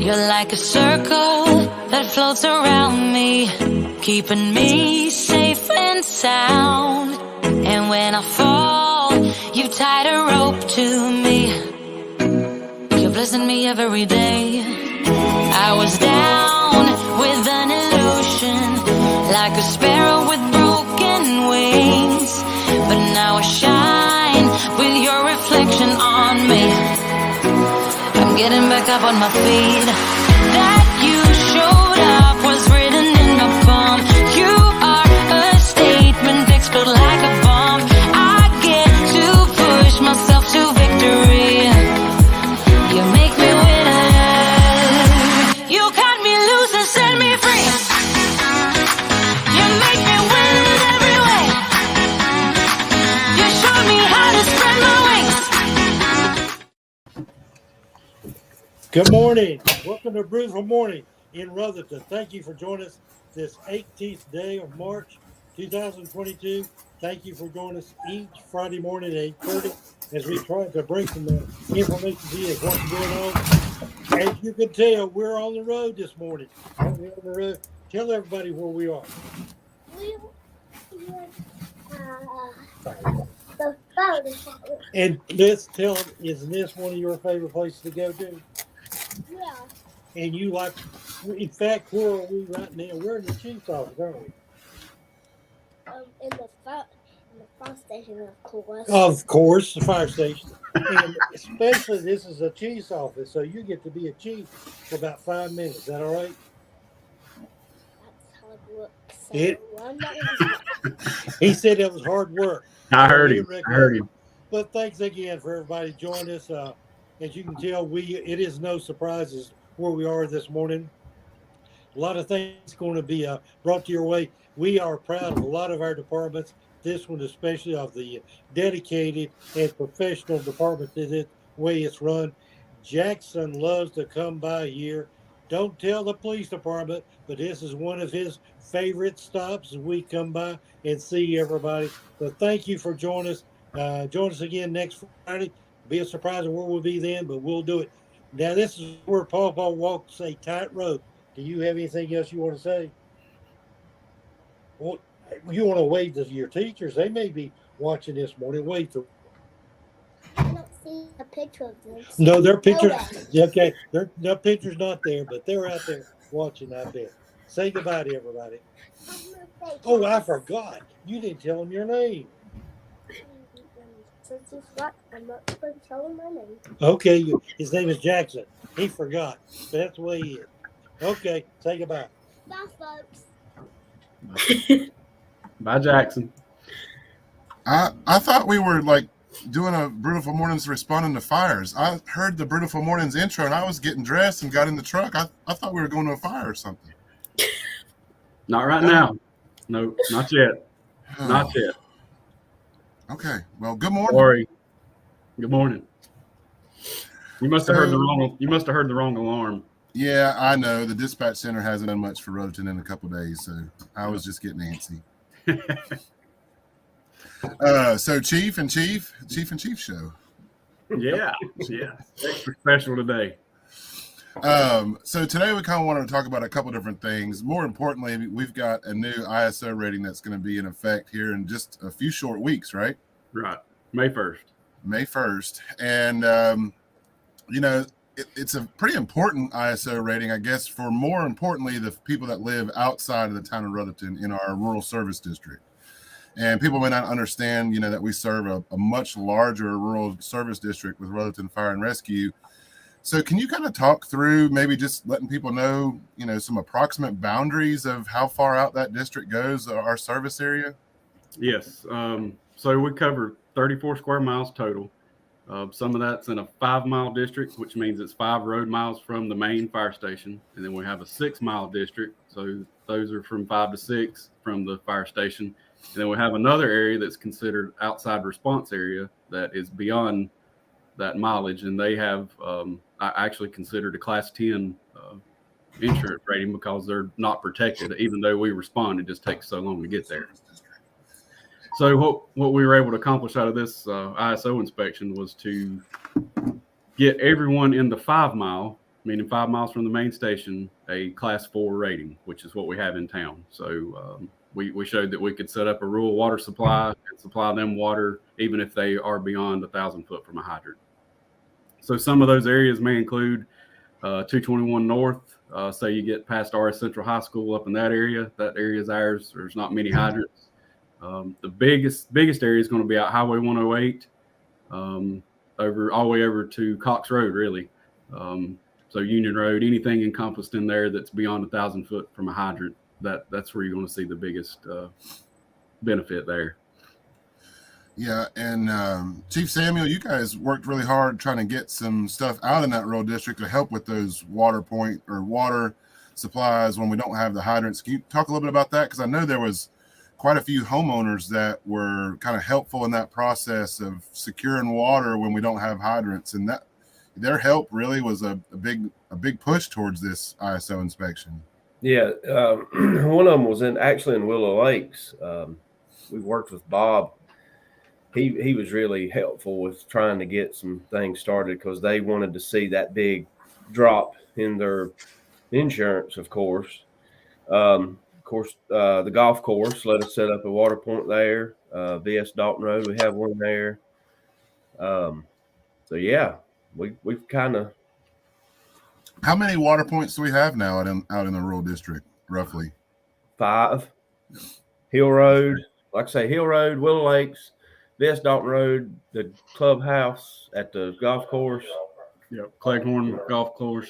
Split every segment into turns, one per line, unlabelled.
You're like a circle that floats around me, keeping me safe and sound. And when I fall, you tied a rope to me. You're blessing me every day. I was down with an illusion, like a sparrow with broken wings. But now I shine with your reflection on me. I'm getting back up on my feet. That you showed up was written in my palm. You are a statement, explode like a bomb. I get to push myself to victory. You make me winner. You cut me loose and set me free. You make me win in every way. You showed me how to spread my wings.
Good morning. Welcome to Brewtiful Morning in Rutherford. Thank you for joining us this 18th day of March 2022. Thank you for joining us each Friday morning at 8:30 as we try to bring some information to you of what's going on. As you can tell, we're on the road this morning. We're on the road. Tell everybody where we are.
The phone.
And let's tell them, isn't this one of your favorite places to go to?
Yeah.
And you like, in fact, where are we right now? We're in the chief's office, aren't we?
In the fire station, of course.
Of course, the fire station. And especially this is a chief's office, so you get to be a chief for about 5 minutes. Is that all right?
That's hard work. So
It-
I'm not
He said it was hard work.
I heard him.
But thanks again for everybody joining us. As you can tell, it is no surprises where we are this morning. A lot of things going to be brought to your way. We are proud of a lot of our departments. This one especially of the dedicated and professional department that the way it's run. Jackson loves to come by here. Don't tell the police department, but this is one of his favorite stops as we come by and see everybody. So thank you for joining us. Join us again next Friday. Be a surprise of where we'll be then, but we'll do it. Now, this is where Paw walks a tightrope. Do you have anything else you want to say? Well, you want to wave to your teachers. They may be watching this morning. Wave to
I don't see a picture of them.
No, their picture. Okay, their picture's not there, but they're out there watching, I bet. Say goodbye to everybody. Oh, I forgot. You didn't tell them your name.
Since you forgot, I'm not going to tell him my name.
Okay, his name is Jackson. He forgot. But that's the way he is. Okay, say goodbye.
Bye, folks.
Bye, Jackson.
I thought we were like doing a Brewtiful Mornings responding to fires. I heard the Brewtiful Mornings intro and I was getting dressed and got in the truck. I thought we were going to a fire or something.
Not right now. No, not yet. Not yet.
Okay. Well, good morning.
Sorry. Good morning. You must have heard the wrong. You must have heard the wrong alarm.
Yeah, I know. The dispatch center hasn't done much for Rutherford in a couple of days, so I was just getting antsy. So Chief and Chief show.
Yeah. Extra special today.
So today we kind of wanted to talk about a couple different things. More importantly, we've got a new ISO rating that's going to be in effect here in just a few short weeks, right?
Right. May 1st.
May 1st. And, it's a pretty important ISO rating, I guess, for more importantly, the people that live outside of the town of Rutherford in our rural service district. And people may not understand, that we serve a much larger rural service district with Rutherford Fire and Rescue. So can you kind of talk through maybe just letting people know, some approximate boundaries of how far out that district goes, our service area?
Yes. So we cover 34 square miles total. Some of that's in a 5-mile district, which means it's 5 road miles from the main fire station. And then we have a 6-mile district. So those are from 5 to 6 from the fire station. And then we have another area that's considered outside response area that is beyond that mileage. And they have actually considered a class 10 insurance rating because they're not protected. Even though we respond, it just takes so long to get there. So what we were able to accomplish out of this ISO inspection was to get everyone in the 5 mile meaning 5 miles from the main station, a class 4 rating, which is what we have in town. So we showed that we could set up a rural water supply and supply them water, even if they are beyond 1,000 foot from a hydrant. So some of those areas may include 221 North. Say you get past RS Central High School up in that area is ours. There's not many hydrants. The biggest area is going to be out Highway 108, over all the way over to Cox Road, really. So Union Road, anything encompassed in there that's beyond 1,000 foot from a hydrant, that's where you're going to see the biggest benefit there.
Yeah, and Chief Samuel, you guys worked really hard trying to get some stuff out in that rural district to help with those water supplies when we don't have the hydrants. Can you talk a little bit about that? Because I know there was quite a few homeowners that were kind of helpful in that process of securing water when we don't have hydrants, and that their help really was a big push towards this ISO inspection.
Yeah, one of them was actually in Willow Lakes. We worked with Bob. He was really helpful with trying to get some things started because they wanted to see that big drop in their insurance, of course. The golf course let us set up a water point there. VS Dalton Road, we have one there. So yeah, we've kind of.
How many water points do we have now out in the rural district, roughly?
5. Hill Road, like I say, Hill Road, Willow Lakes, VS Dalton Road, the clubhouse at the golf course.
Yep, Cleghorn Golf Course.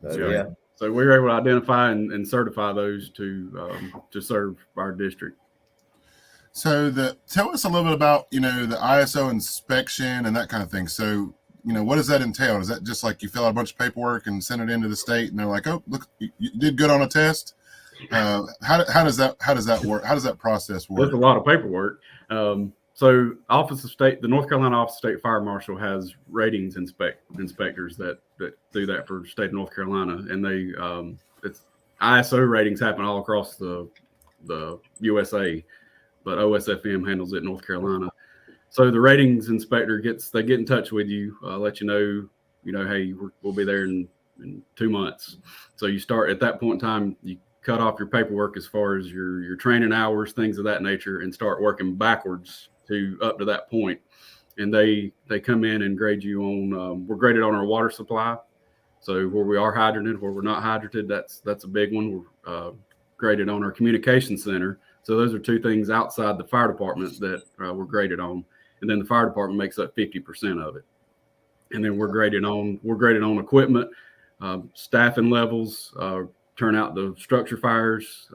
Yeah.
So we were able to identify and certify those to serve our district.
So tell us a little bit about, the ISO inspection and that kind of thing. So, what does that entail? Is that just like you fill out a bunch of paperwork and send it into the state and they're like, oh, look, you did good on a test? How does that work? How does that process work?
There's a lot of paperwork. So the North Carolina Office of State Fire Marshal has ratings inspectors that do that for the state of North Carolina, and it's ISO ratings happen all across the USA, but OSFM handles it in North Carolina. So the ratings inspector they get in touch with you, let you know, hey, we'll be there in 2 months. So you start at that point in time, you cut off your paperwork as far as your training hours, things of that nature, and start working backwards to up to that point. And they come in and grade you on, we're graded on our water supply. So where we are hydrated, where we're not hydrated, that's a big one. We're graded on our communication center. So those are 2 things outside the fire department that we're graded on. And then the fire department makes up 50% of it. And then we're graded on equipment, staffing levels, turn out the structure fires,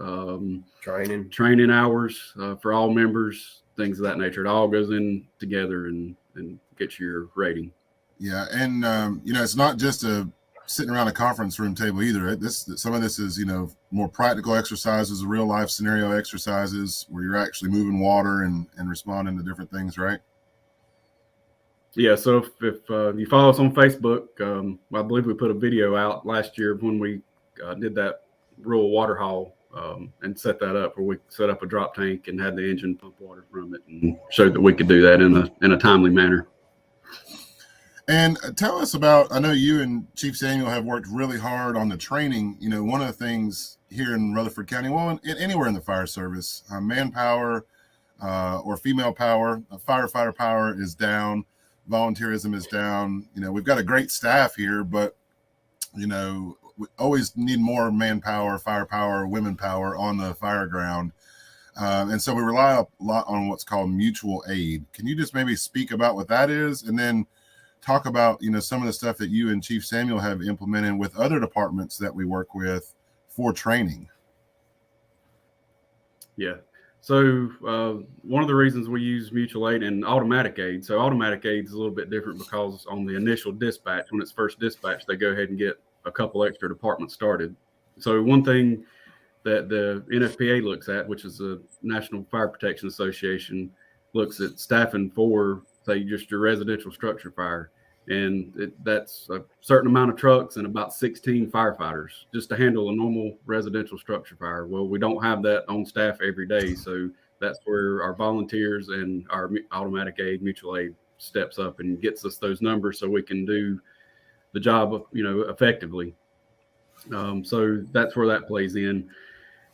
training hours for all members, things of that nature. It all goes in together and gets your rating.
Yeah, and it's not just sitting around a conference room table either. Some of this is more practical exercises, real life scenario exercises where you're actually moving water and responding to different things, right?
Yeah, so if you follow us on Facebook, I believe we put a video out last year when we did that rural water haul and set that up, where we set up a drop tank and had the engine pump water from it, and showed that we could do that in a timely manner.
And tell us about, I know you and Chief Samuel have worked really hard on the training. One of the things here in Rutherford County, well, anywhere in the fire service, manpower or female power, firefighter power is down, volunteerism is down. We've got a great staff here, but, we always need more manpower, firepower, women power on the fire ground. And so we rely a lot on what's called mutual aid. Can you just maybe speak about what that is, and then talk about, some of the stuff that you and Chief Samuel have implemented with other departments that we work with for training?
Yeah. So one of the reasons we use mutual aid and automatic aid. So automatic aid is a little bit different because on the initial dispatch, when it's first dispatched, they go ahead and get a couple extra departments started. So one thing that the NFPA looks at, which is the National Fire Protection Association, looks at staffing for, say, just your residential structure fire. And that's a certain amount of trucks and about 16 firefighters just to handle a normal residential structure fire. Well, we don't have that on staff every day. So that's where our volunteers and our automatic aid, mutual aid steps up and gets us those numbers so we can do the job, effectively. So that's where that plays in.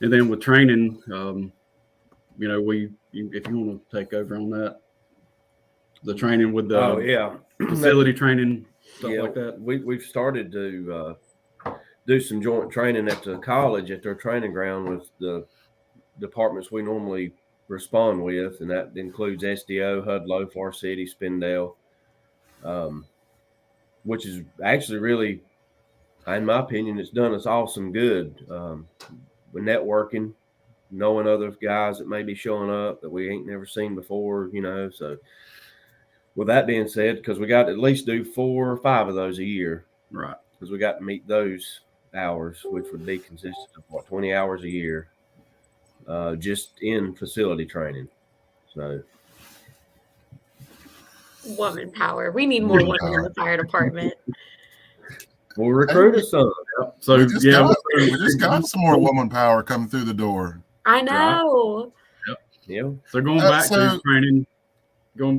And then with training, if you want to take over on that, the training with the
Oh yeah,
facility training, stuff
yeah,
like that.
we've started to do some joint training at the college at their training ground with the departments we normally respond with, and that includes SDO, Hudlow, Far City, Spindale, which is actually really, in my opinion, it's done us all some good. With networking, knowing other guys that may be showing up that we ain't never seen before, So, with that being said, because we got to at least do 4 or 5 of those a year,
Right.
because we got to meet those hours, which would be consistent of 20 hours a year, just in facility training. So,
Woman power. We need more women in the fire department.
we'll recruit a son.
So
we just got some more woman power coming through the door.
I know.
Right.
Yeah.
So going back to training, I was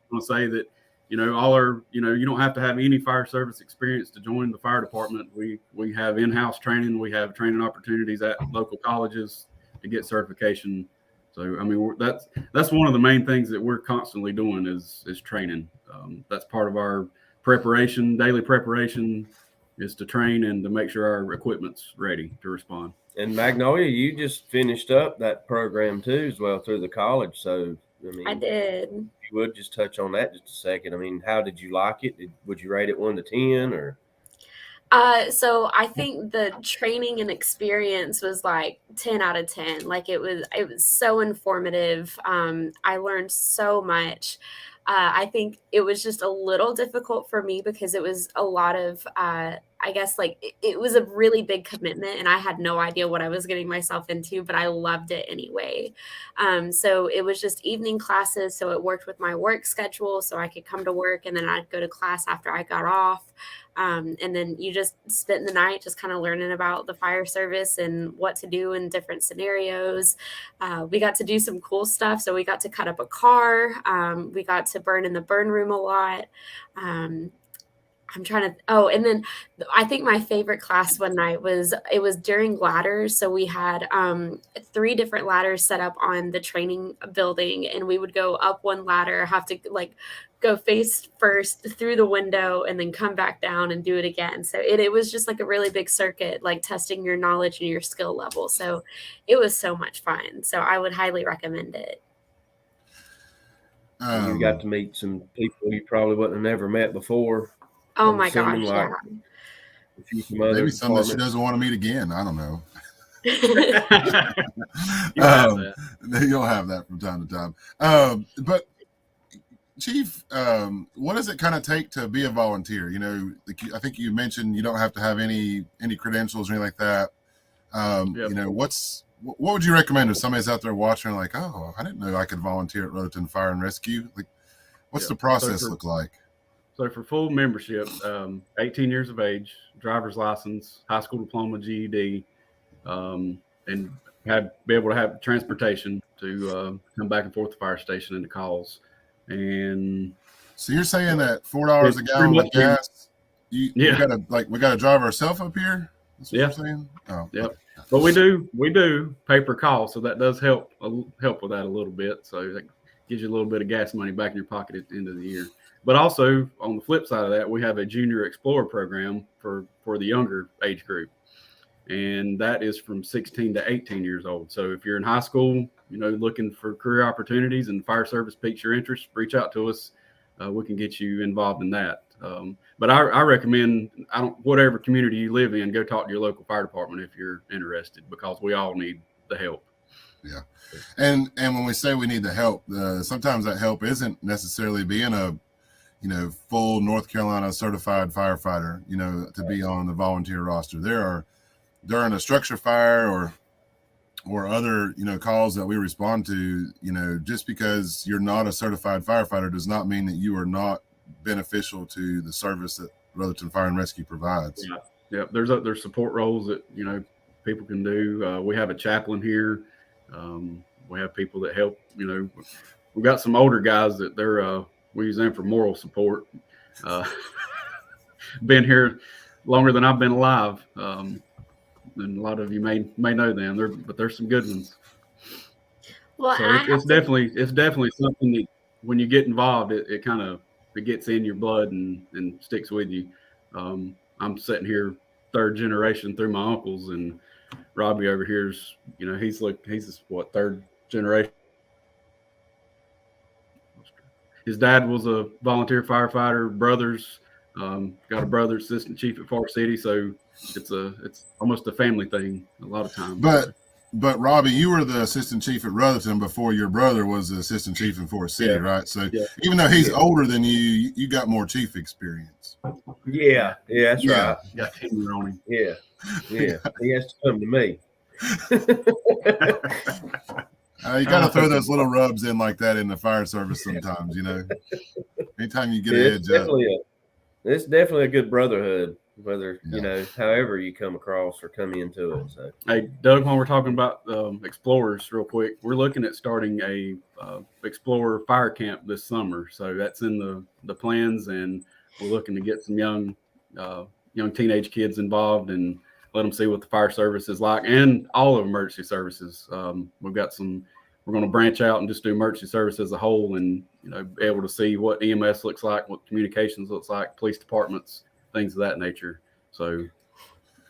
going to say that, all our, you don't have to have any fire service experience to join the fire department. We have in-house training. We have training opportunities at local colleges to get certification. So, I mean, that's one of the main things that we're constantly doing is training. That's part of our preparation, daily preparation, is to train and to make sure our equipment's ready to respond.
And Magnolia, you just finished up that program too, as well, through the college. So,
I did.
You would just touch on that just a second. I mean, how did you like it? Would you rate it 1 to 10 or?
So I think the training and experience was like 10 out of 10. Like it was so informative. I learned so much. I think it was just a little difficult for me because it was a lot of, I guess like it was a really big commitment and I had no idea what I was getting myself into, but I loved it anyway. So it was just evening classes. So it worked with my work schedule so I could come to work and then I'd go to class after I got off. And then you just spent the night just kind of learning about the fire service and what to do in different scenarios. We got to do some cool stuff. So we got to cut up a car. We got to burn in the burn room a lot. And then I think my favorite class one night was during ladders. So we had 3 different ladders set up on the training building and we would go up one ladder, have to like go face first through the window and then come back down and do it again. So it was just like a really big circuit, like testing your knowledge and your skill level. So it was so much fun. So I would highly recommend it.
You got to meet some people you probably wouldn't have never met before.
Oh my gosh, yeah.
Maybe some that she doesn't want to meet again. I don't know. You'll have that from time to time. But Chief, what does it kind of take to be a volunteer? I think you mentioned you don't have to have any credentials or anything like that. What would you recommend if somebody's out there watching like, oh, I didn't know I could volunteer at Rutherford Fire and Rescue? Like, what's the process look like?
So for full membership, 18 years of age, driver's license, high school diploma, GED, and be able to have transportation to come back and forth to the fire station and the calls. And
so you're saying that $4 a gallon of gas, we gotta drive ourselves up here? That's what you're saying? Oh,
yep. Okay. But we do pay per call, so that does help with that a little bit. So that gives you a little bit of gas money back in your pocket at the end of the year. But also on the flip side of that, we have a Junior Explorer program for the younger age group. And that is from 16 to 18 years old. So if you're in high school, looking for career opportunities and fire service piques your interest, reach out to us. We can get you involved in that. But I recommend, whatever community you live in, go talk to your local fire department if you're interested, because we all need the help.
Yeah. And when we say we need the help, sometimes that help isn't necessarily being a full North Carolina certified firefighter, to be on the volunteer roster. There are, during a structure fire or other, calls that we respond to, just because you're not a certified firefighter does not mean that you are not beneficial to the service that Rutherford Fire and Rescue provides.
Yeah. There's support roles that, people can do. We have a chaplain here. We have people that help, we've got some older guys that we use them for moral support. been here longer than I've been alive. And a lot of you may know them. But there's some good ones.
Well,
So
and I
it's
have to.
definitely something that when you get involved, it kind of it gets in your blood and sticks with you. I'm sitting here third generation through my uncles, and Robbie over here's he's what, third generation. His dad was a volunteer firefighter. Brothers, got a brother assistant chief at Far City, so it's almost a family thing a lot of times.
But Robbie, you were the assistant chief at Rutherford before your brother was the assistant chief in Fort City, right? So even though he's older than you, you got more chief experience.
Yeah, that's right.
Got tenure on him.
Yeah. He has to come to me.
You got to throw those little rubs in like that in the fire service sometimes, Anytime you get a heads up.
It's definitely a good brotherhood, whether, however you come across or come into it. So,
hey, Doug, when we're talking about explorers real quick, we're looking at starting a explorer fire camp this summer. So that's in the plans, and we're looking to get some young teenage kids involved and let them see what the fire service is like, and all of emergency services. We're going to branch out and just do emergency service as a whole, and be able to see what EMS looks like, what communications looks like, police departments, things of that nature. So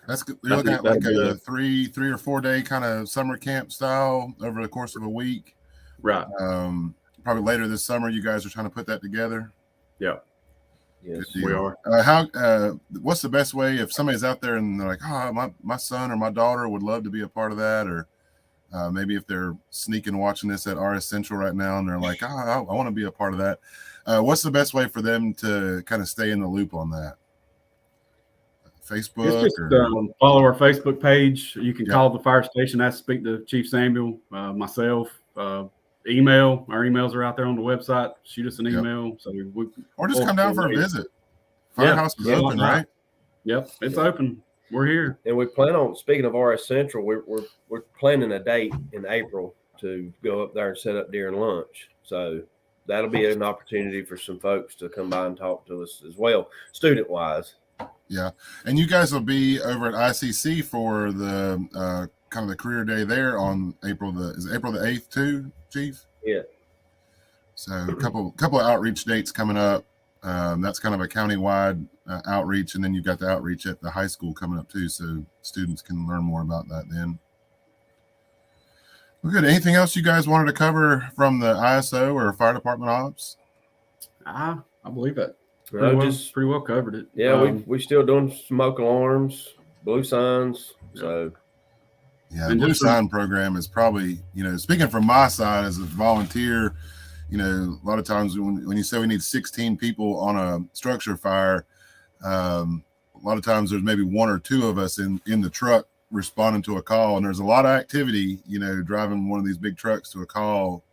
that's good. You're looking at like a 3 or 4 day kind of summer camp style over the course of a week,
right?
Probably later this summer. You guys are trying to put that together.
Yeah.
Yes,
we are.
What's the best way if somebody's out there and they're like, oh, my son or my daughter would love to be a part of that, or maybe if they're sneaking watching this at RS Central right now and they're like, I want to be a part of that. What's the best way for them to kind of stay in the loop on that? Facebook?
It's just follow our Facebook page. You can call the fire station, ask to speak to Chief Samuel, myself. Email. Our emails are out there on the website. Shoot us an email. So
or just come down for a visit. Firehouse is open, right?
Yep, it's open. We're here.
And we plan on, speaking of RS Central, we're planning a date in April to go up there and set up during lunch. So that'll be an opportunity for some folks to come by and talk to us as well, student wise.
Yeah. And you guys will be over at ICC for the kind of the career day there on April the 8th too, Chief?
Yeah.
So a couple of outreach dates coming up. That's kind of a countywide outreach, and then you've got the outreach at the high school coming up too, so students can learn more about that then. Well, good. Anything else you guys wanted to cover from the ISO or fire department ops?
I believe it.
Pretty
well covered it.
Yeah, we still doing smoke alarms, blue signs. So
the blue sign program is probably, speaking from my side as a volunteer, a lot of times when you say we need 16 people on a structure fire, a lot of times there's maybe 1 or 2 of us in the truck responding to a call, and there's a lot of activity, driving one of these big trucks to a call.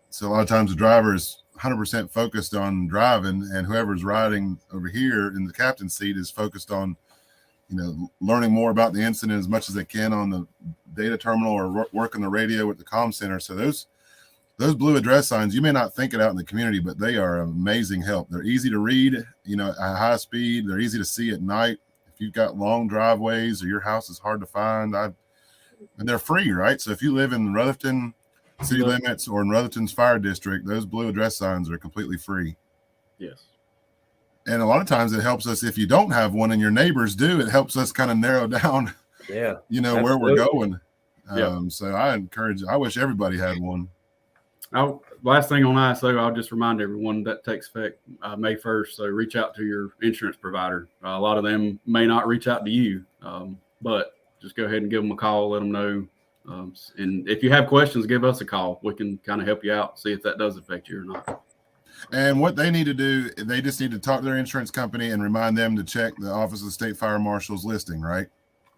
So a lot of times the driver is 100% focused on driving, and whoever's riding over here in the captain's seat is focused on, learning more about the incident as much as they can on the data terminal or working the radio with the comm center. So those blue address signs, you may not think it out in the community, but they are amazing help. They're easy to read, at high speed. They're easy to see at night. If you've got long driveways or your house is hard to find, and they're free, right? So if you live in Rutherford city limits or in Rutherford's fire district, those blue address signs are completely free.
Yes. And
a lot of times it helps us if you don't have one and your neighbors do. It helps us kind of narrow down, where we're going. So I wish everybody had one.
Last thing on ISO, I'll just remind everyone that takes effect May 1st. So reach out to your insurance provider. A lot of them may not reach out to you, but just go ahead and give them a call, let them know. And if you have questions, give us a call. We can kind of help you out, see if that does affect you or not.
And what they need to do, they just need to talk to their insurance company and remind them to check the Office of the State Fire Marshal's listing, right?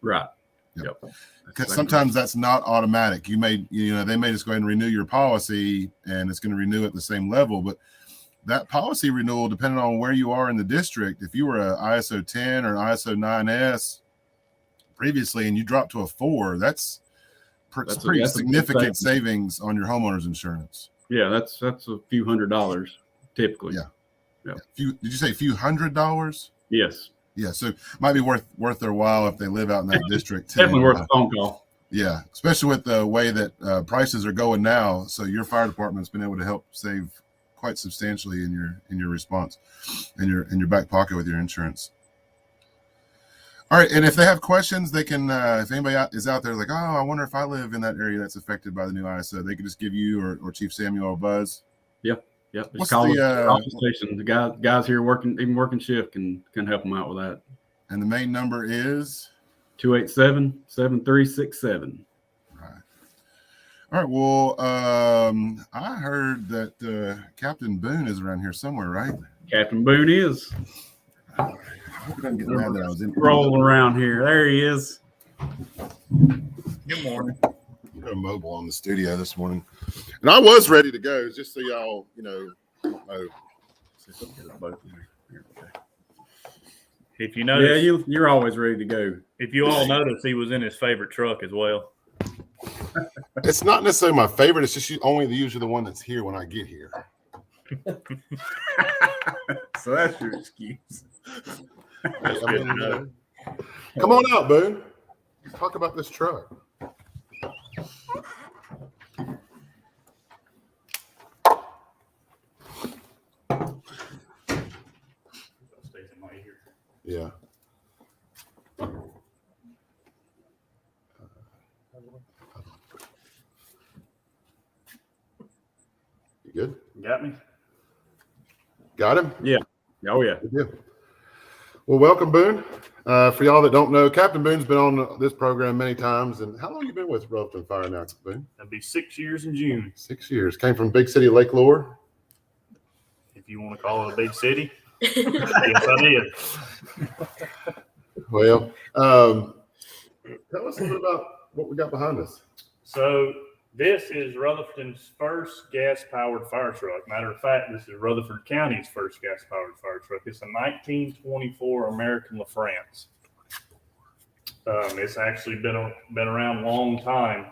Right.
Yep. Because sometimes that's not automatic. They may just go ahead and renew your policy, and it's going to renew at the same level. But that policy renewal, depending on where you are in the district, if you were a ISO 10 or an ISO 9S previously and you dropped to a 4, that's pretty significant savings on your homeowner's insurance.
Yeah, that's a few $100s typically.
Yeah. Did you say a few $100s?
Yes.
Yeah, so it might be worth their while if they live out in that district.
Definitely worth a phone call.
Yeah, especially with the way that prices are going now. So your fire department's been able to help save quite substantially in your response, in your back pocket with your insurance. All right, and if they have questions, they can. If anybody is out there like, oh, I wonder if I live in that area that's affected by the new ISO, they can just give you or Chief Samuel a buzz.
Yep. Just
What's
call
the
the station. The guys here working shift can help them out with that.
And the main number is
287-7367.
Right. All right. Well, I heard that Captain Boone is around here somewhere, right?
Captain Boone is.
I hope he doesn't get mad that I was in
Rolling around here. There he is.
Good morning.
We got a mobile on the studio this morning, and I was ready to go, just so y'all, know.
If you notice,
Yeah, you're always ready to go.
if you all notice, he was in his favorite truck as well.
It's not necessarily my favorite. It's just usually the one that's here when I get here.
So that's your excuse.
That's good to know.
Come on out, Boone. Let's talk about this truck. Yeah. You good?
Got me?
Got him?
Yeah. Oh yeah.
Good deal. Well, welcome, Boone. For y'all that don't know, Captain Boone's been on this program many times. And how long you been with Brewtiful Fire now, Boone?
That'd be 6 years in June,
6 years. Came from big city Lake Lure.
if you want to call it a big city. Yes, I did.
Well, tell us a little bit about what we got behind us.
So this is Rutherford's first gas-powered fire truck. Matter of fact, this is Rutherford County's first gas-powered fire truck. It's a 1924 American LaFrance. It's actually been around a long time.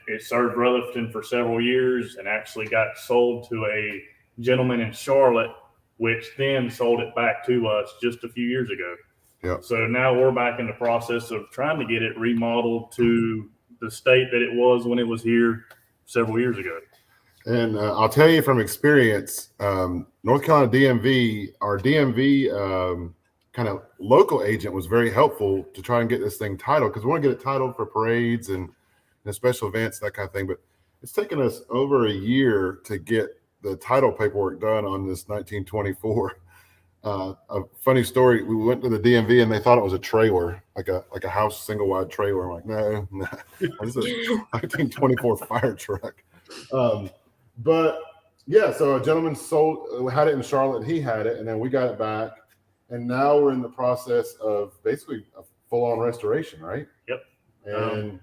It served Rutherford for several years and actually got sold to a gentleman in Charlotte, which then sold it back to us just a few years ago.
Yeah.
So now we're back in the process of trying to get it remodeled to the state that it was when it was here several years ago.
And I'll tell you from experience, North Carolina DMV, our DMV kind of local agent was very helpful to try and get this thing titled, because we want to get it titled for parades and special events, that kind of thing. But it's taken us over a year to get the title paperwork done on this 1924. A funny story: we went to the DMV and they thought it was a trailer, like a house single wide trailer. I'm like, no, this is a 1924 fire truck. But yeah, so a gentleman had it in Charlotte. He had it, and then we got it back, and now we're in the process of basically a full-on restoration, right?
Yep.
And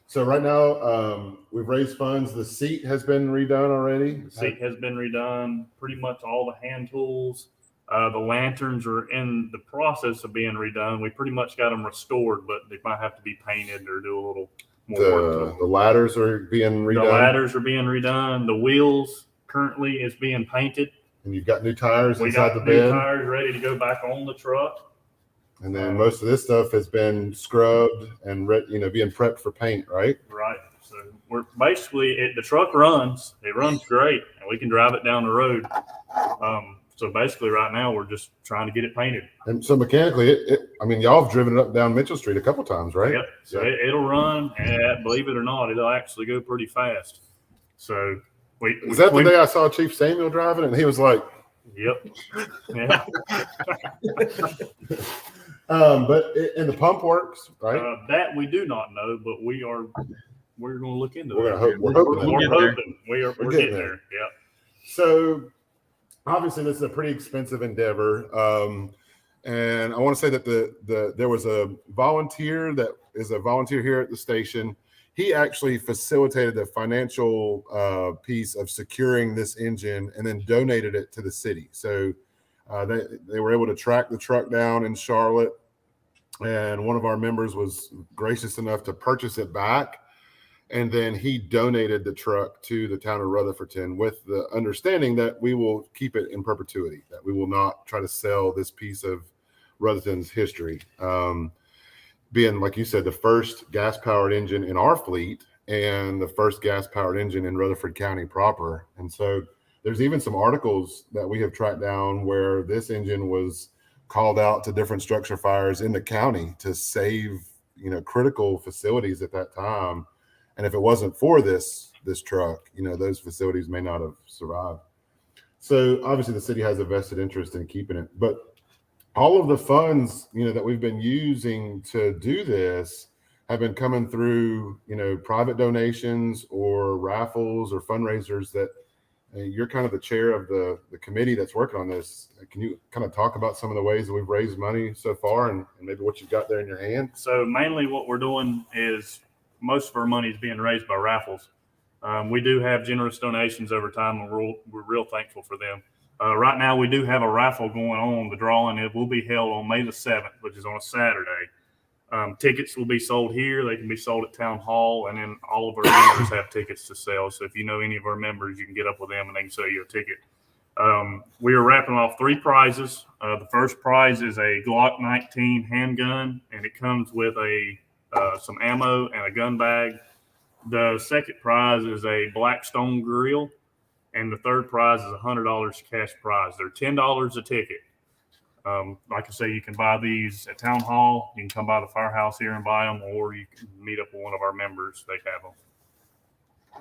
so right now, we've raised funds. The seat has been redone already.
The seat has been redone. Pretty much all the hand tools. The lanterns are in the process of being redone. We pretty much got them restored, but they might have to be painted or do a little more work to them.
The ladders are being redone.
The ladders are being redone. The wheels currently is being painted.
And you've got new tires
We
inside
got
the
new
bed.
tires ready to go back on the truck.
And then most of this stuff has been scrubbed and being prepped for paint, right?
Right. So we're basically the truck runs. It runs great, and we can drive it down the road. So basically, right now we're just trying to get it painted.
And so mechanically, y'all have driven it up down Mitchell Street a couple times, right?
Yep. So it'll run, and believe it or not, it'll actually go pretty fast. So
Is that the day I saw Chief Samuel driving it, and he was like,
Yep. Yeah.
And the pump works, right?
That we do not know, but we're going to look into
We're
that.
hoping.
We're getting there. Yeah.
So obviously this is a pretty expensive endeavor. And I want to say that there was a volunteer that is a volunteer here at the station. He actually facilitated the financial piece of securing this engine and then donated it to the city. So they were able to track the truck down in Charlotte, and one of our members was gracious enough to purchase it back. And then he donated the truck to the town of Rutherfordton with the understanding that we will keep it in perpetuity, that we will not try to sell this piece of Rutherford's history, being, like you said, the first gas-powered engine in our fleet and the first gas-powered engine in Rutherford County proper. And so there's even some articles that we have tracked down where this engine was called out to different structure fires in the county to save, critical facilities at that time. And if it wasn't for this truck, those facilities may not have survived. So obviously the city has a vested interest in keeping it, but all of the funds, that we've been using to do this have been coming through, private donations or raffles or fundraisers that you're kind of the chair of the committee that's working on this. Can you kind of talk about some of the ways that we've raised money so far and maybe what you've got there in your hand?
So mainly what we're doing is most of our money is being raised by raffles. We do have generous donations over time, and we're real thankful for them. Right now, we do have a raffle going on. The drawing, it will be held on May the 7th, which is on a Saturday. Tickets will be sold here. They can be sold at Town Hall, and then all of our members have tickets to sell. So if you know any of our members, you can get up with them and they can sell you a ticket. We are wrapping off 3 prizes. The first prize is a Glock 19 handgun, and it comes with some ammo and a gun bag. The second prize is a Blackstone grill, and the third prize is $100 cash prize. They're $10 a ticket. Like I say, you can buy these at Town Hall. You can come by the firehouse here and buy them, or you can meet up with one of our members. They have them.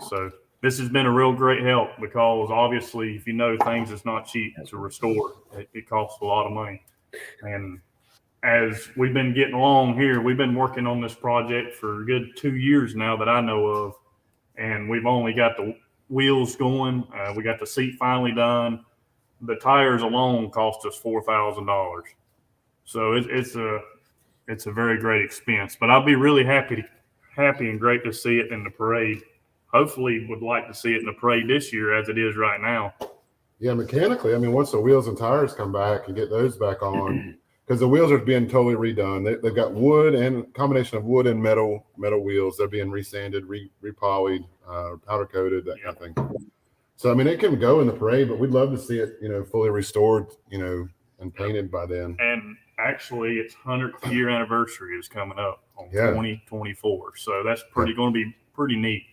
So this has been a real great help because obviously, if you know things, it's not cheap to restore. It costs a lot of money. And as we've been getting along here, we've been working on this project for a good 2 years now that I know of, and we've only got the wheels going. We got the seat finally done. The tires alone cost us $4,000. So it's a very great expense. But I'll be really happy and great to see it in the parade. Hopefully, would like to see it in the parade this year as it is right now.
Yeah, mechanically, once the wheels and tires come back and get those back on, because the wheels are being totally redone. They've got wood and combination of wood and metal wheels. They're being resanded, repolished, powder coated, that kind of thing. So it can go in the parade, but we'd love to see it, fully restored, and painted by then.
And actually, its 100th year anniversary is coming up on 2024. So that's going to be pretty neat.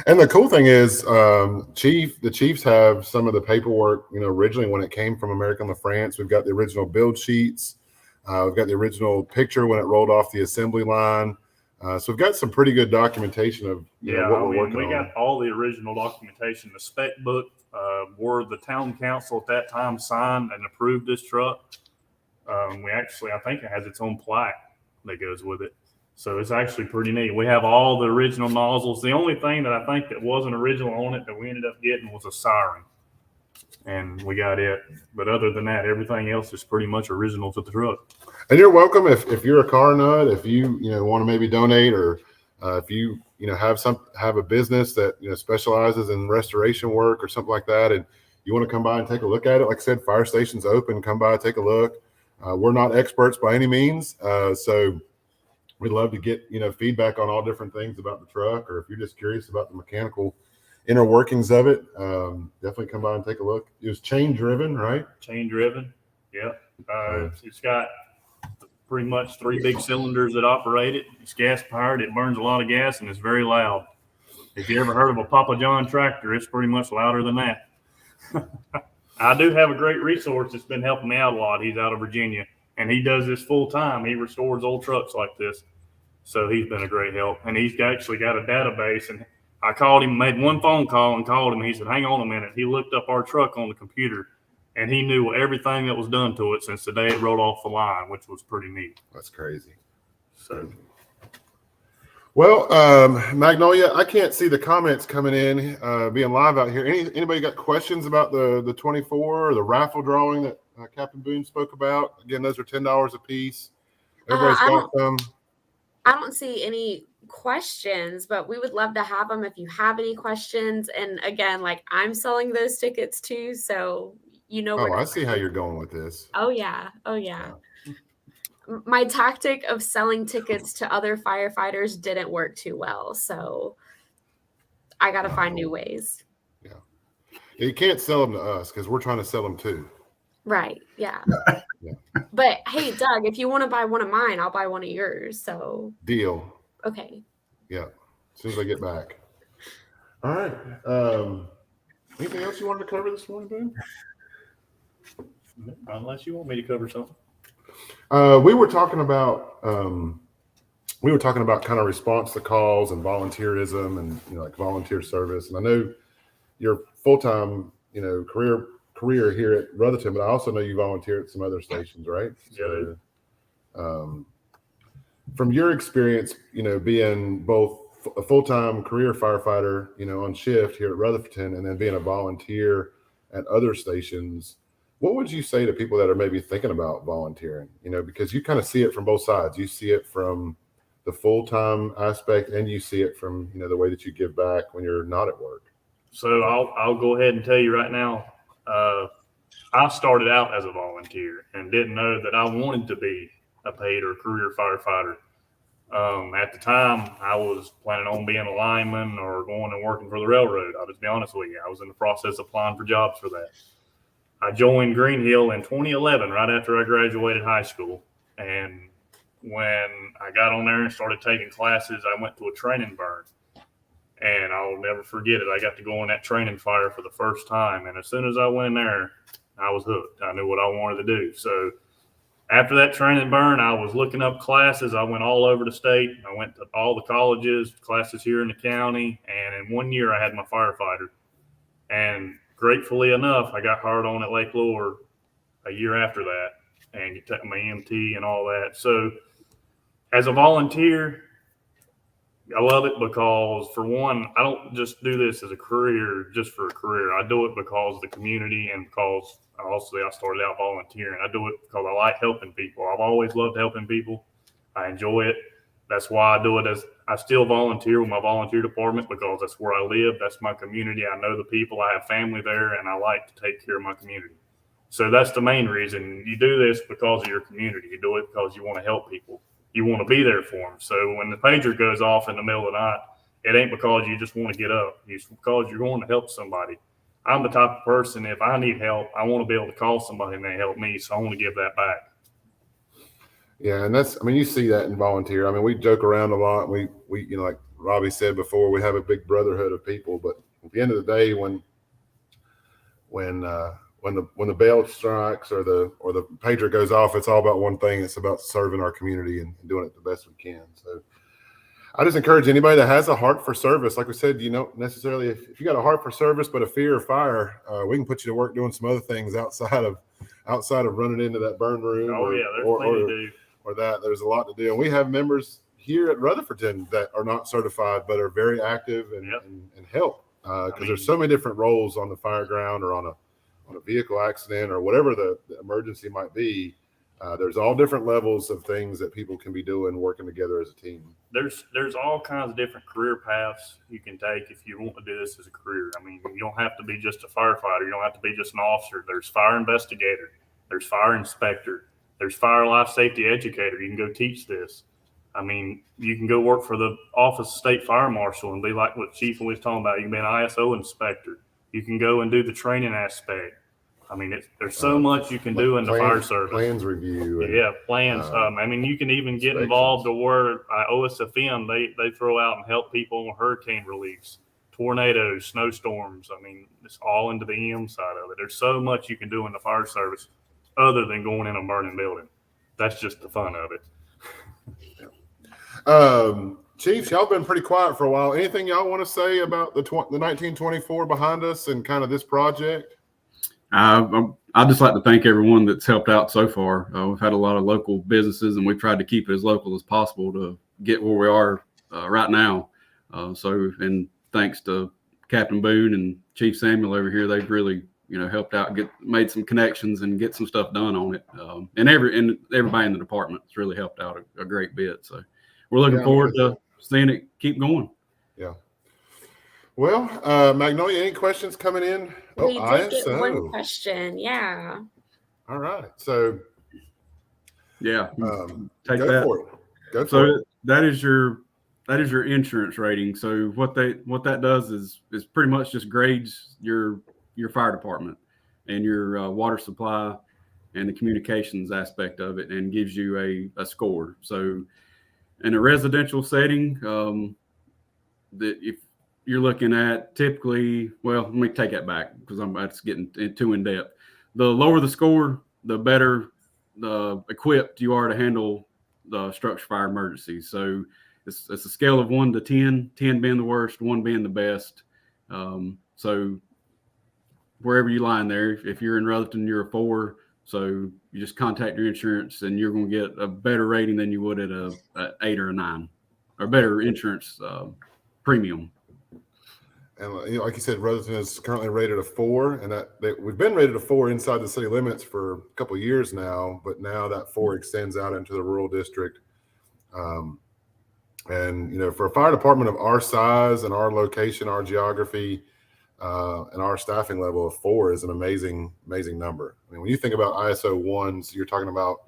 And the cool thing is, the Chiefs have some of the paperwork, originally when it came from American LaFrance. We've got the original build sheets. We've got the original picture when it rolled off the assembly line. So we've got some pretty good documentation of what we're working on.
We got all the original documentation. The spec book where the town council at that time signed and approved this truck. I think it has its own plaque that goes with it. So it's actually pretty neat. We have all the original nozzles. The only thing that I think that wasn't original on it that we ended up getting was a siren. And we got it. But other than that, everything else is pretty much original to the truck.
And you're welcome if you're a car nut, if you want to maybe donate, or if you have a business that specializes in restoration work or something like that, and you want to come by and take a look at it. Like I said, fire station's open. Come by, take a look. We're not experts by any means, so we'd love to get feedback on all different things about the truck, or if you're just curious about the mechanical inner workings of it, definitely come by and take a look. It was chain driven, right?
Chain driven, yeah. It's got pretty much 3 big cylinders that operate it. It's gas powered. It burns a lot of gas and it's very loud. If you ever heard of a Papa John tractor, it's pretty much louder than that. I do have a great resource that's been helping me out a lot. He's out of Virginia, and he does this full time. He restores old trucks like this. So he's been a great help. And he's actually got a database. And I called him, made one phone call and called him. He said, hang on a minute. He looked up our truck on the computer, and he knew everything that was done to it since the day it rolled off the line, which was pretty neat.
That's crazy.
So,
well, Magnolia, I can't see the comments coming in, being live out here. Anybody got questions about the 24 or the raffle drawing that Captain Boone spoke about? Again, those are $10 a piece. Everybody's got some.
I don't see any questions, but we would love to have them if you have any questions. And again, I'm selling those tickets too, so
I see how you're going with this.
Oh yeah. My tactic of selling tickets to other firefighters didn't work too well, so I got to find new ways.
Yeah, you can't sell them to us because we're trying to sell them too.
Right. Yeah.
Yeah.
But hey, Doug, if you want to buy one of mine, I'll buy one of yours. So,
Deal.
okay.
Yeah. As soon as I get back. All right. Anything else you wanted to cover this morning, Ben?
Unless you want me to cover something.
We were talking about kind of response to calls and volunteerism and like volunteer service. And I know your full-time career here at Rutherford, but I also know you volunteer at some other stations, right?
Yeah.
So, from your experience, being both a full-time career firefighter, on shift here at Rutherford, and then being a volunteer at other stations, what would you say to people that are maybe thinking about volunteering? Because you kind of see it from both sides. You see it from the full-time aspect, and you see it from the way that you give back when you're not at work.
So I'll go ahead and tell you right now. I started out as a volunteer and didn't know that I wanted to be a paid or career firefighter. At the time, I was planning on being a lineman or going and working for the railroad. I'll just be honest with you. I was in the process of applying for jobs for that. I joined Green Hill in 2011, right after I graduated high school. And when I got on there and started taking classes, I went to a training burn. And I'll never forget it. I got to go on that training fire for the first time. And as soon as I went in there, I was hooked. I knew what I wanted to do. So after that training burn, I was looking up classes. I went all over the state. I went to all the colleges, classes here in the county. And in 1 year, I had my firefighter. And gratefully enough, I got hired on at Lake Lure a year after that. And you took my EMT and all that. So as a volunteer, I love it because, for one, I don't just do this as a career, just for a career. I do it because of the community and because I started out volunteering. I do it because I like helping people. I've always loved helping people. I enjoy it. That's why I do it. As I still volunteer with my volunteer department because that's where I live. That's my community. I know the people. I have family there, and I like to take care of my community. So that's the main reason. You do this because of your community. You do it because you want to help people. You want to be there for them. So when the pager goes off in the middle of the night, it ain't because you just want to get up. It's because you're going to help somebody. I'm the type of person, if I need help, I want to be able to call somebody and they help me. So I want to give that back.
Yeah. And you see that in volunteer. We joke around a lot. We like Robbie said before, we have a big brotherhood of people, but at the end of the day, when the bell strikes or the pager goes off, it's all about one thing. It's about serving our community and doing it the best we can. So I just encourage anybody that has a heart for service. Like we said, necessarily if you got a heart for service, but a fear of fire, we can put you to work doing some other things outside of running into that burn room.
Oh, yeah, there's plenty to do.
Or that. There's a lot to do. And we have members here at Rutherford that are not certified, but are very active and help. Because there's so many different roles on the fire ground or on a vehicle accident or whatever the emergency might be. There's all different levels of things that people can be doing, working together as a team.
There's all kinds of different career paths you can take if you want to do this as a career. You don't have to be just a firefighter. You don't have to be just an officer. There's fire investigator. There's fire inspector. There's fire life safety educator. You can go teach this. You can go work for the Office of State Fire Marshal and be like what Chief was talking about. You can be an ISO inspector. You can go and do the training aspect. There's so much you can do in the fire service.
Plans review.
Plans. You can even get involved to where OSFM, they throw out and help people on hurricane reliefs, tornadoes, snowstorms. It's all into the EM side of it. There's so much you can do in the fire service other than going in a burning building. That's just the fun of it.
Chiefs, y'all been pretty quiet for a while. Anything y'all want to say about the 1924 behind us and kind of this project?
I'd just like to thank everyone that's helped out so far. We've had a lot of local businesses, and we've tried to keep it as local as possible to get where we are right now. And thanks to Captain Boone and Chief Samuel over here, they've really helped out, made some connections and get some stuff done on it. And everybody in the department has really helped out a great bit. So we're looking forward to seeing it keep going.
Yeah. Well, Magnolia, any questions coming in?
We did get one question. Yeah.
All right. So
take
go
that.
For it. Go for
so
it.
that is your insurance rating. So what that does is pretty much just grades your fire department and your water supply and the communications aspect of it, and gives you a score. So in a residential setting, that if you're looking at typically, well, let me take that back because that's getting too in depth. The lower the score, the better equipped you are to handle the structure fire emergencies. So it's a scale of 1 to 10, 10 being the worst, 1 being the best. So wherever you lie in there, if you're in Rutherford, you're a 4. So you just contact your insurance and you're going to get a better rating than you would at a 8 or a 9, or better insurance premium.
And like you said, Rutherford is currently rated a 4, and we've been rated a 4 inside the city limits for a couple of years now. But now that 4 extends out into the rural district. And for a fire department of our size and our location, our geography, and our staffing level, of 4 is an amazing number. I mean, when you think about ISO 1s, you're talking about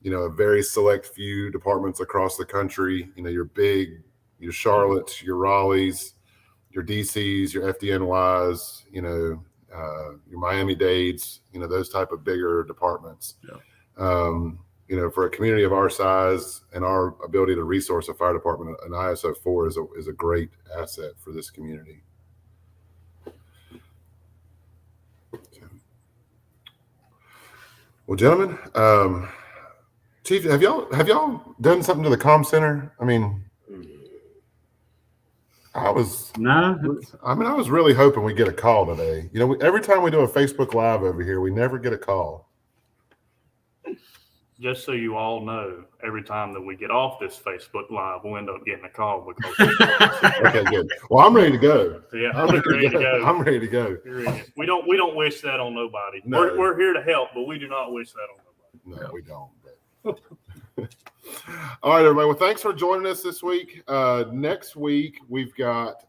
a very select few departments across the country. Your Charlottes, your Raleighs, your DCs, your FDNYs, your Miami-Dades, those type of bigger departments. Yeah. For a community of our size and our ability to resource a fire department, an ISO 4 is a great asset for this community. Well, gentlemen, Chief, have y'all done something to the comm center? I mean, I was really hoping we get a call today. Every time we do a Facebook Live over here, we never get a call.
Just so you all know, every time that we get off this Facebook Live, we'll end up getting a call because.
Okay, good. Well, I'm ready to go.
Yeah,
I'm ready to go. I'm ready to go.
We don't wish that on nobody.
No.
We're here to help, but we do not wish that on nobody.
No, we don't. All right, everybody. Well, thanks for joining us this week. Next week, we've got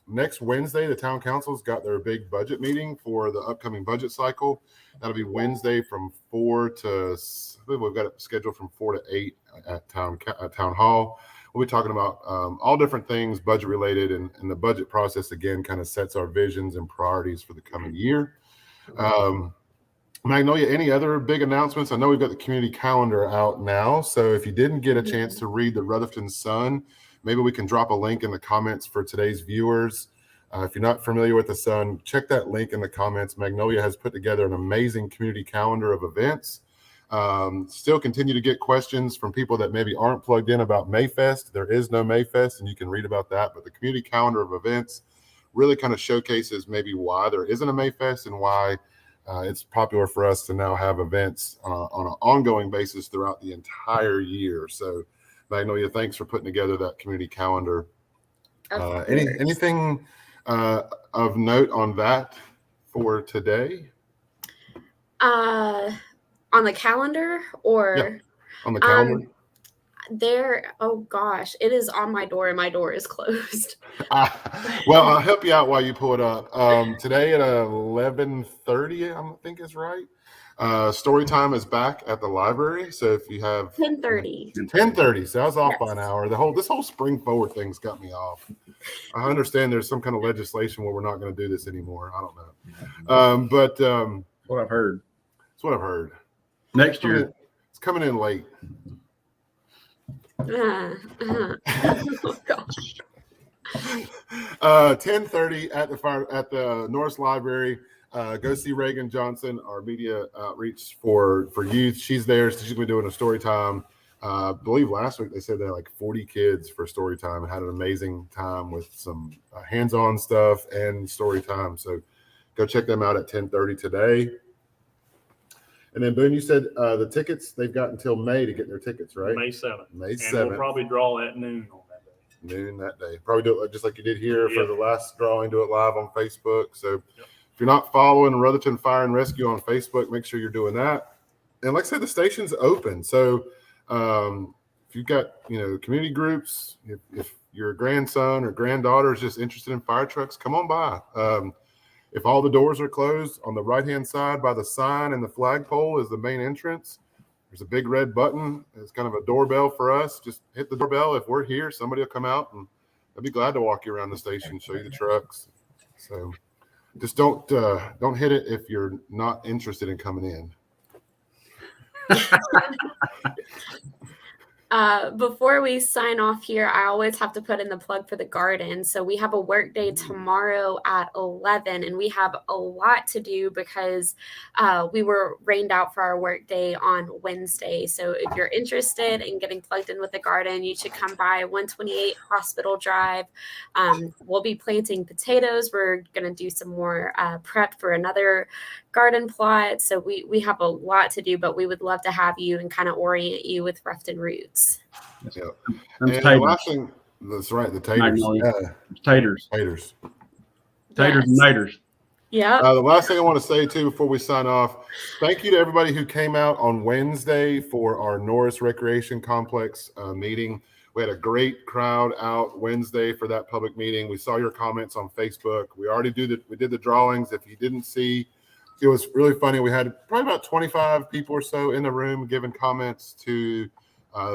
next Wednesday, the town council's got their big budget meeting for the upcoming budget cycle. That'll be Wednesday from 4 to, I believe we've got it scheduled from 4 to 8 at town hall. We'll be talking about all different things budget related, and the budget process again kind of sets our visions and priorities for the coming year. Magnolia, any other big announcements? I know we've got the community calendar out now, so if you didn't get a chance to read the Rutherford Sun, maybe we can drop a link in the comments for today's viewers. If you're not familiar with the Sun, check that link in the comments. Magnolia has put together an amazing community calendar of events. Still continue to get questions from people that maybe aren't plugged in about Mayfest. There is no Mayfest, and you can read about that, but the community calendar of events really kind of showcases maybe why there isn't a Mayfest and why it's popular for us to now have events on an ongoing basis throughout the entire year. So, Magnolia, thanks for putting together that community calendar. Anything of note on that for today?
On the calendar, or
yeah, on the calendar?
Oh gosh, it is on my door and my door is closed.
Well, I'll help you out while you pull it up. Today at 11:30, I think is right. Story time is back at the library. So if you have 10:30, so I was off by an hour. This whole spring forward thing's got me off. I understand there's some kind of legislation where we're not going to do this anymore. I don't know. But
That's what I've heard.
That's what I've heard.
Next year.
It's coming in late.
Oh gosh.
10:30 at the Norris Library. Go see Reagan Johnson, our media outreach for youth. She's there. She's going to be doing a story time. I believe last week they said they had like 40 kids for story time and had an amazing time with some hands-on stuff and story time. So go check them out at 10:30 today. And then, Boone, you said the tickets, they've got until May to get their tickets, right?
May 7th.
May 7th.
And we'll probably draw at noon on that day.
Noon that day. Probably do it just like you did here for the last drawing, do it live on Facebook. So if you're not following Rutherford Fire and Rescue on Facebook, make sure you're doing that. And like I said, the station's open. So if you've got, community groups, if your grandson or granddaughter is just interested in fire trucks, come on by. If all the doors are closed, on the right-hand side by the sign and the flagpole is the main entrance. There's a big red button. It's kind of a doorbell for us. Just hit the doorbell. If we're here, somebody will come out and they'll be glad to walk you around the station, show you the trucks. So just don't hit it if you're not interested in coming in.
Before we sign off here, I always have to put in the plug for the garden. So we have a work day tomorrow at 11, and we have a lot to do because we were rained out for our work day on Wednesday. So if you're interested in getting plugged in with the garden, you should come by 128 Hospital Drive. We'll be planting potatoes. We're going to do some more prep for another garden plot. So we have a lot to do, but we would love to have you and kind of orient you with Ruffton roots.
Yeah.
And
And the
taters.
last thing, that's right, the taters.
Magnolia.
Yeah,
Taters.
taters.
Taters and
Yes.
naters.
Yep.
The last thing I want to say too before we sign off, thank you to everybody who came out on Wednesday for our Norris Recreation Complex meeting. We had a great crowd out Wednesday for that public meeting. We saw your comments on Facebook. We did the drawings. If you didn't see, it was really funny. We had probably about 25 people or so in the room giving comments to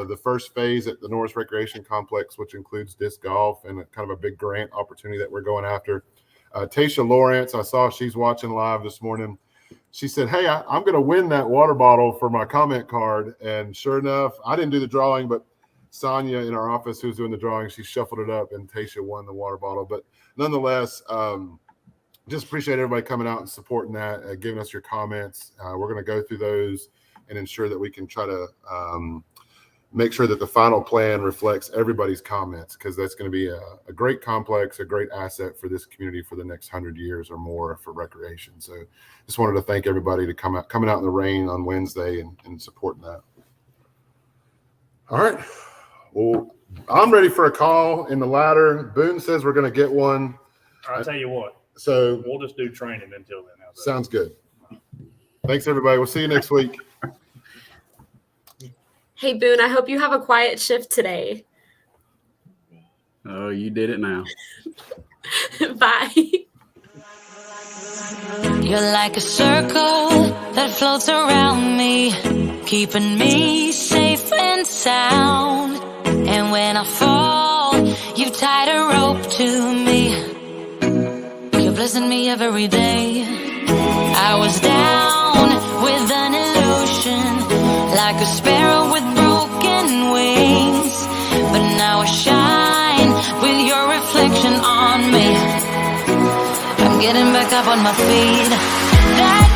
the first phase at the Norris Recreation Complex, which includes disc golf and kind of a big grant opportunity that we're going after. Tasha Lawrence, I saw she's watching live this morning. She said, hey, I'm going to win that water bottle for my comment card. And sure enough, I didn't do the drawing, but Sonia in our office who's doing the drawing, she shuffled it up and Tasha won the water bottle. But nonetheless, just appreciate everybody coming out and supporting that, giving us your comments. We're going to go through those and ensure that we can try to make sure that the final plan reflects everybody's comments, because that's going to be a great complex, a great asset for this community for the next 100 years or more for recreation. So just wanted to thank everybody to coming out in the rain on Wednesday and supporting that. All right. Well, I'm ready for a call in the ladder. Boone says we're going to get one.
I'll tell you what,
So
we'll just do training until then. How's that?
sounds good. Thanks, everybody. We'll see you next week.
Hey, Boone, I hope you have a quiet shift today.
Oh, you did it now.
Bye.
You're like a circle that floats around me, keeping me safe and sound. And when I fall, you tied a rope to me. You're blessing me every day. I was down with an illusion, like a sparrow with broken wings. But now I shine with your reflection on me. I'm getting back up on my feet.